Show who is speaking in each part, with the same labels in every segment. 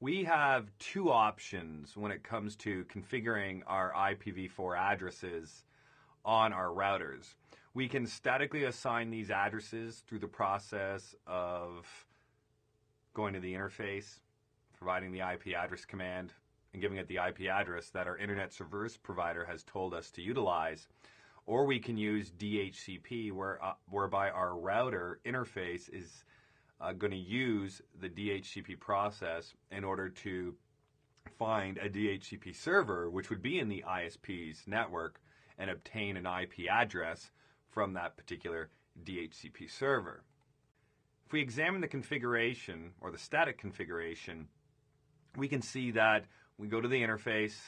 Speaker 1: We have two options when it comes to configuring our IPv4 addresses on our routers. We can statically assign these addresses through the process of going to the interface, providing the IP address command, and giving it the IP address that our internet service provider has told us to utilize. Or we can use DHCP, whereby our router interface is going to use the DHCP process in order to find a DHCP server, which would be in the ISP's network, and obtain an IP address from that particular DHCP server. If we examine the configuration, or the static configuration, we can see that we go to the interface.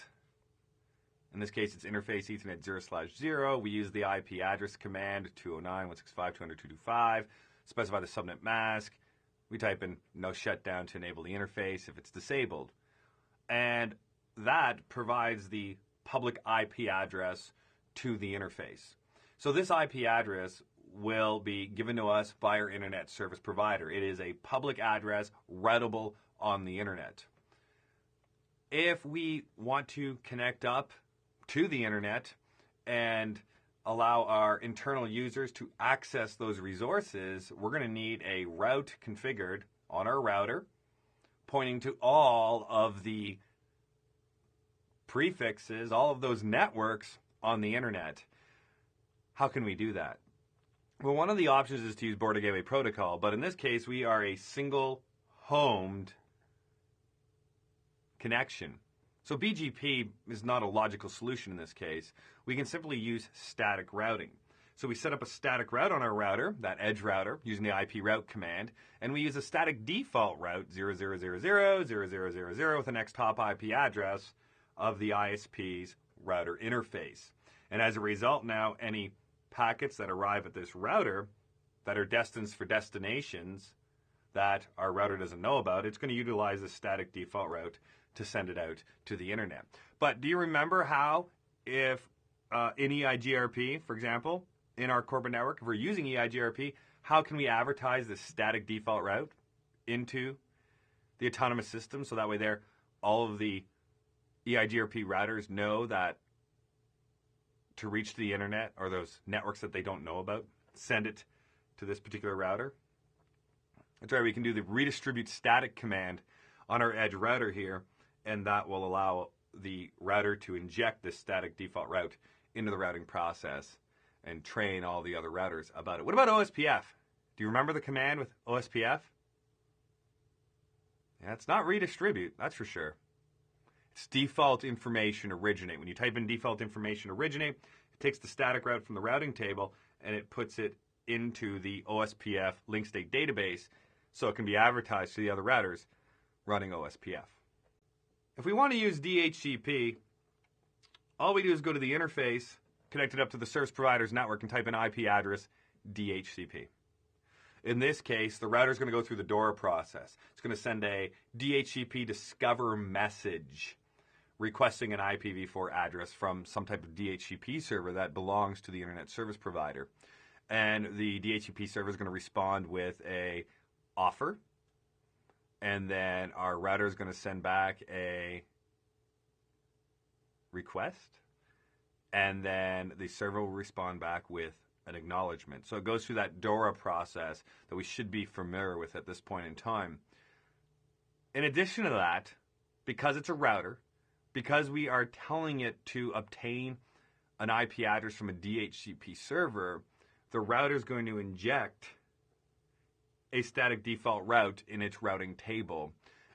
Speaker 1: In this case, it's interface Ethernet 0/0. We use the IP address command 209.165.200.225, specify the subnet mask. We type in no shutdown to enable the interface if it's disabled. And that provides the public IP address to the interface. So this IP address will be given to us by our internet service provider. It is a public address routable on the internet. If we want to connect up to the internet and allow our internal users to access those resources, we're going to need a route configured on our router, pointing to all of the prefixes, all of those networks on the internet. How can we do that? Well, one of the options is to use Border Gateway Protocol, but in this case, we are a single-homed connection. So BGP is not a logical solution in this case. We can simply use static routing. So we set up a static route on our router, that edge router, using the IP route command, and we use a static default route 0000 with an ex-top IP address of the ISP's router interface. And as a result now, any packets that arrive at this router that are destined for destinations that our router doesn't know about, it's going to utilize the static default route to send it out to the internet. But do you remember how, if in EIGRP, for example, in our corporate network, if we're using EIGRP, how can we advertise this static default route into the autonomous system so that way all of the EIGRP routers know that to reach the internet or those networks that they don't know about, send it to this particular router? That's right, we can do the redistribute static command on our edge router here, and that will allow the router to inject this static default route into the routing process and train all the other routers about it. What about OSPF? Do you remember the command with OSPF? Yeah, it's not redistribute, that's for sure. It's default information originate. When you type in default information originate, it takes the static route from the routing table and it puts it into the OSPF link state database so it can be advertised to the other routers running OSPF. If we want to use DHCP, all we do is go to the interface, connect it up to the service provider's network, and type in IP address DHCP. In this case, the router is going to go through the DORA process. It's going to send a DHCP discover message requesting an IPv4 address from some type of DHCP server that belongs to the internet service provider. And the DHCP server is going to respond with a offer, and then our router is going to send back a request, and then the server will respond back with an acknowledgement. So it goes through that DORA process that we should be familiar with at this point in time. In addition to that, because it's a router, because we are telling it to obtain an IP address from a DHCP server, the router is going to inject a static default route in its routing table,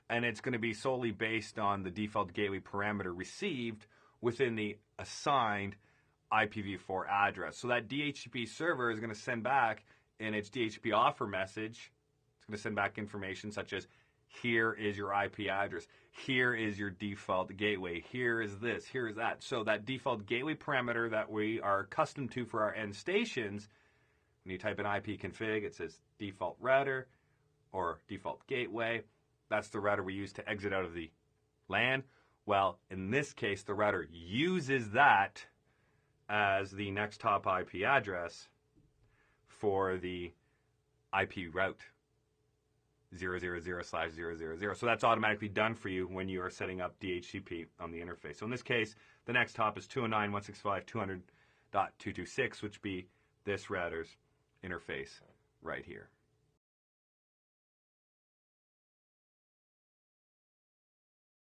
Speaker 1: and it's going to be solely based on the default gateway parameter received within the assigned IPv4 address. So that DHCP server is going to send back in its DHCP offer message, it's going to send back information such as, here is your IP address, here is your default gateway, here is this, here is that. So that default gateway parameter that we are accustomed to for our end stations, when you type in IP config, it says default router or default gateway. That's the router we use to exit out of the LAN. Well, in this case, the router uses that as the next top IP address for the IP route 000/000. So that's automatically done for you when you are setting up DHCP on the interface. So in this case, the next hop is 209.165.200.226, which be this router's interface right here.